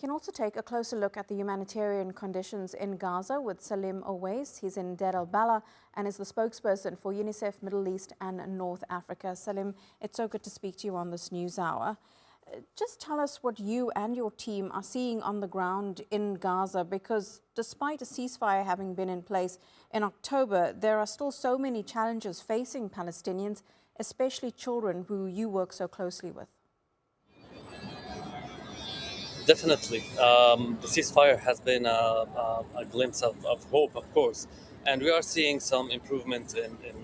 We can also take a closer look at the humanitarian conditions in Gaza with Salim Oweis. He's in Deir al-Balah and is the spokesperson for UNICEF Middle East and North Africa. Salim, it's so good to speak to you on this news hour. Just tell us what you and your team are seeing on the ground in Gaza, because despite a ceasefire having been in place in October, there are still so many challenges facing Palestinians, especially children who you work so closely with. Definitely. The ceasefire has been a glimpse of hope, of course. And we are seeing some improvement in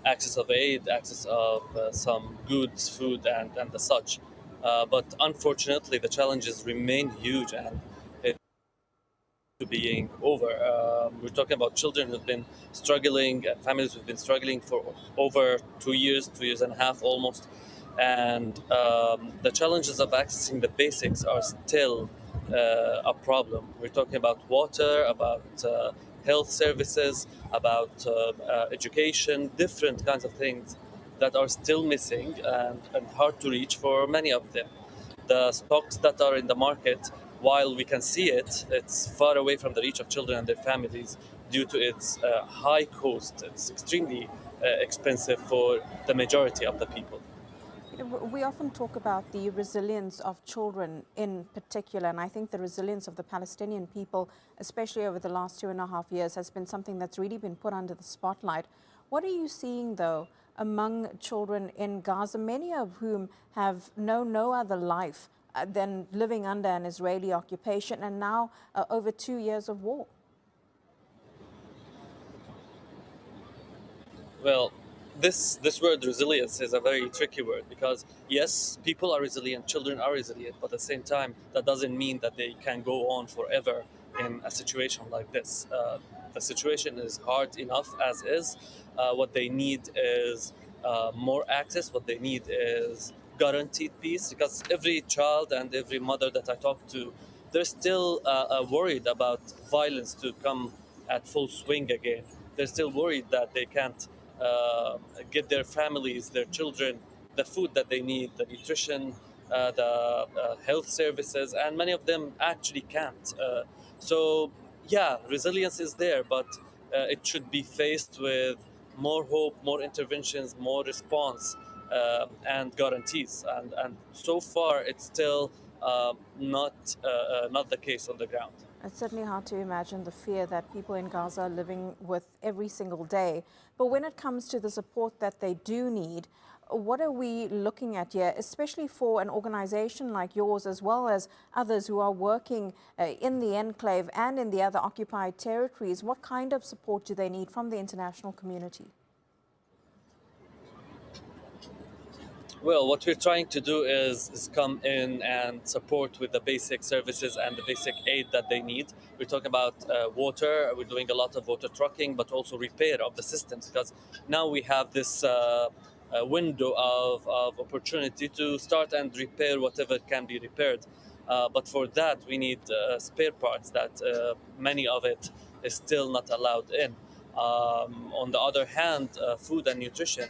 access of aid, access of some goods, food, and the such. But unfortunately, the challenges remain huge and it's to being over. We're talking about children who've been struggling, families who've been struggling for over 2 years, 2 years and a half almost. And the challenges of accessing the basics are still a problem. We're talking about water, about health services, about education, different kinds of things that are still missing and hard to reach for many of them. The stocks that are in the market, while we can see it, it's far away from the reach of children and their families due to its high cost. It's extremely expensive for the majority of the people. We often talk about the resilience of children in particular, and I think the resilience of the Palestinian people, especially over the last 2.5 years, has been something that's really been put under the spotlight. What are you seeing, though, among children in Gaza, many of whom have known no other life than living under an Israeli occupation and now over 2 years of war? Well, this word resilience is a very tricky word because yes, people are resilient, children are resilient, but at the same time, that doesn't mean that they can go on forever in a situation like this. The situation is hard enough as is. What they need is more access. What they need is guaranteed peace, because every child and every mother that I talk to, they're still worried about violence to come at full swing again. They're still worried that they can't uh, get their families, their children, the food that they need, the nutrition, the health services, and many of them actually can't. So, yeah, resilience is there, but it should be faced with more hope, more interventions, more response, and guarantees. And so far, it's still not the case on the ground. It's certainly hard to imagine the fear that people in Gaza are living with every single day. But when it comes to the support that they do need, what are we looking at here, especially for an organization like yours, as well as others who are working in the enclave and in the other occupied territories? What kind of support do they need from the international community? Well, what we're trying to do is come in and support with the basic services and the basic aid that they need. We're talking about water. We're doing a lot of water trucking, but also repair of the systems, because now we have this window of opportunity to start and repair whatever can be repaired. But for that, we need spare parts that many of it is still not allowed in. On the other hand, food and nutrition.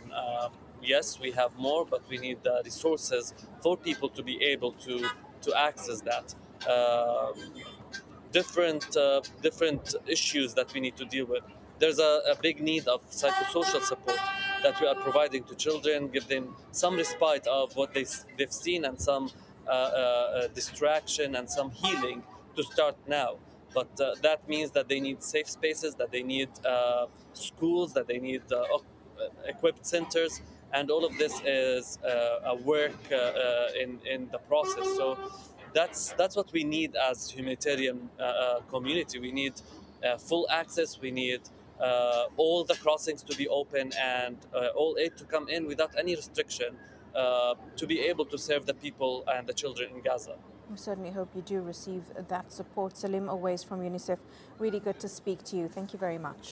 Yes, we have more, but we need the resources for people to be able to access that. Different issues that we need to deal with. There's a big need of psychosocial support that we are providing to children, give them some respite of what they've seen and some distraction and some healing to start now. But that means that they need safe spaces, that they need schools, that they need equipped centers, and all of this is a work in the process. So that's what we need as humanitarian community. We need full access. We need all the crossings to be open and all aid to come in without any restriction to be able to serve the people and the children in Gaza. We certainly hope you do receive that support. Salim Oweis from UNICEF, really good to speak to you. Thank you very much.